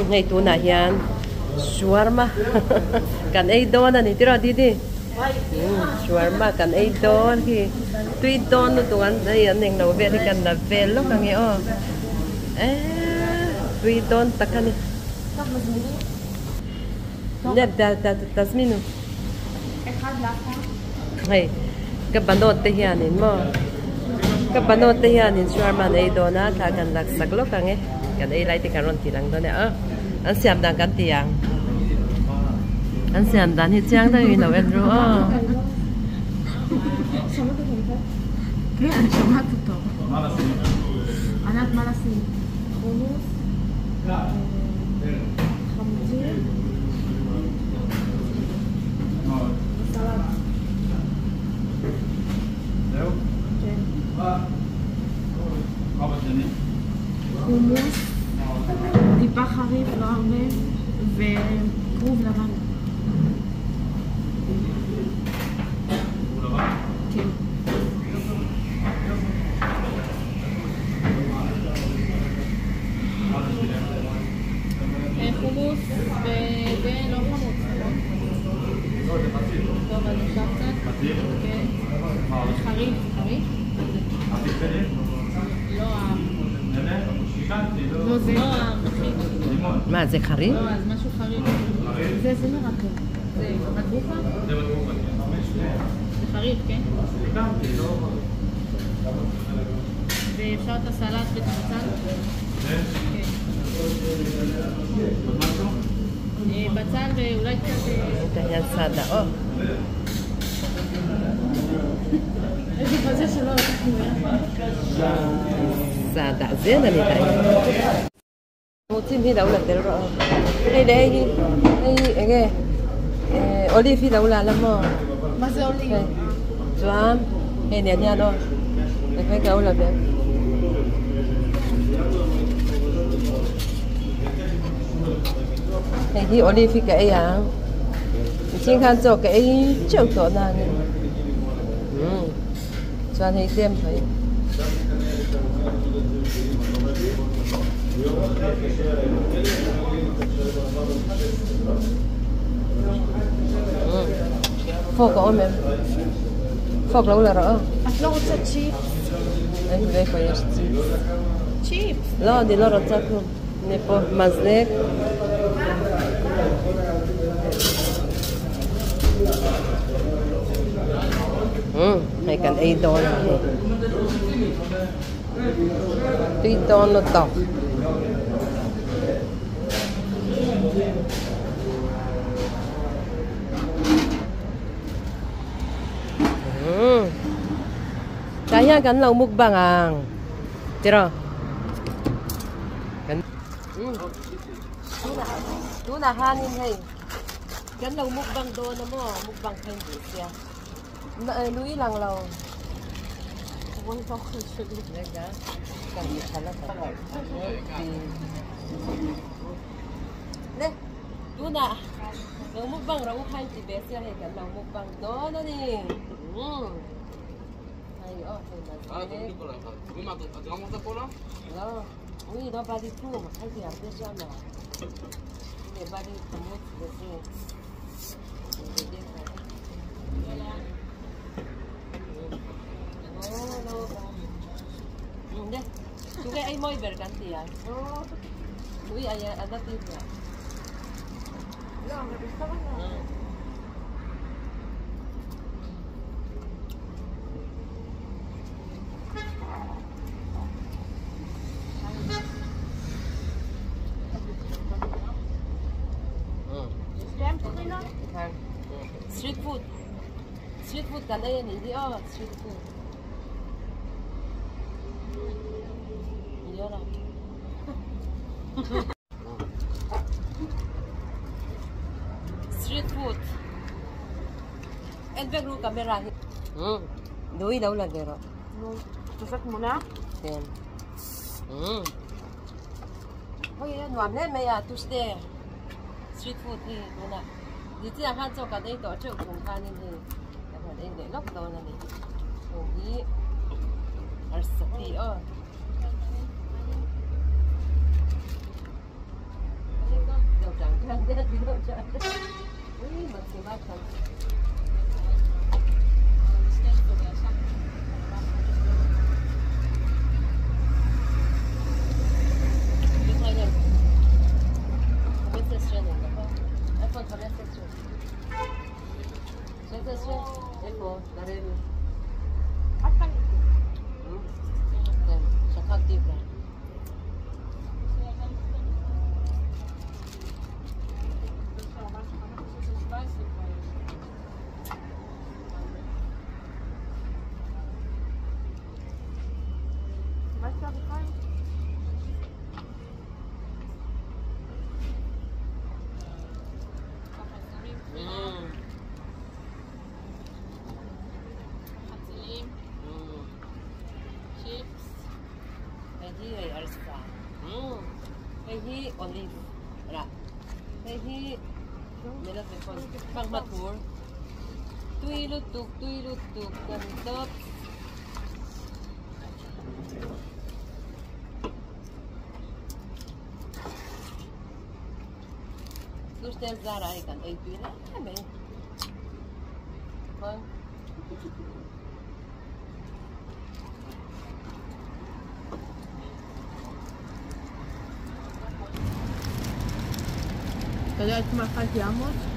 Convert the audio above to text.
ngay tu na hian shawarma kan ei don ani tira didi shawarma kan ei don hi tui don no tuan dai an eng no ve ri kan na vel lo kan nge o tui don takani ne da tasminu hey ka banot te hian in mo ka banot te hian in shawarma ei dona tha kan lak sak lo kan nge kan ei lai te kan ron ti lang do ne an siam dan kan tiang an siam dan hi chiang da wi no en ru כן, אני שומעת אותו. ענת, מה לשים? חומוס, חמוצים, סלט. זהו? כן. חומוס, טיפה חריף, לא הרבה, וכרוב לבן. כן. חומוס ולא חמוץ, נכון? טוב, אז אפשר קצת? כן. חריף, חריף? לא לא, זה לא מה, זה חריף? לא, אז משהו חריף. זה מרקב. זה מטבוחה? זה מטבוחה, זה חריף, כן? ואפשר את הסלט ואת הבצל? כן. בצל ואולי קצת... תהיה סעדה, יש לי חזה שלא לקחנו סעדה, זה נמידה. רוצים הילה אולי תלו הילה, אוליב הילה אולי למה? מה זה אוליב? זוהם, הנה אני לא. רגע אולי בין. Thì olive cái à, trên khăn cho cái châu tổ nào này, cho thấy thêm thấy, phô có không em, phô lâu là rõ. את לא רוצה צ'יפס? אין ואיפה יש צ'יפס? צ'יפס? לא, אני לא רוצה כלום. הנה פה מזלג. Hay cần ấy đòn tuy đòn nó tọc kaya kan lau mukbang ang tira kan tuna hanin hay kan lau mukbang do na mo mukbang kan siya Louis lang lau רואים את האוכל שלי. רגע, גם מתחלק. 네, 누나. 너 먹방이라고 할지 베스야 해가 너 먹방 너는 아이고, 아, 좀 거라. 누나 너 먹다 보라? 너, 우리 너 바디 투 할지 안 되잖아. 내 바디 못 되지. Hindi. Sugay ay mo'y berganti yan. Uy, ay adatin niya. לא, אבל בסדר. Street food. Street food ka na yan, hindi street food. Iya lah. Street food. And back room camera. Doi daw lagi ro. תוסק מונה? כן. אוי, נועמנה מיה, תושתה. Street food thì đúng không? Thì chỉ là han cho cả đây tổ chức cùng han nên thì là đây để lóc đầu là này. Rồi đi. Recipe Grande at binodya. Uy, magsibat ka. Hey, arsa. Hey, olive. Ra. Hey, nila tepon. Pang matur. Tuilutuk. Ganitop. Terus dia zara ikan. Itu lah. Apa? Bang. אתה יודע את מה אכלתי עמוס?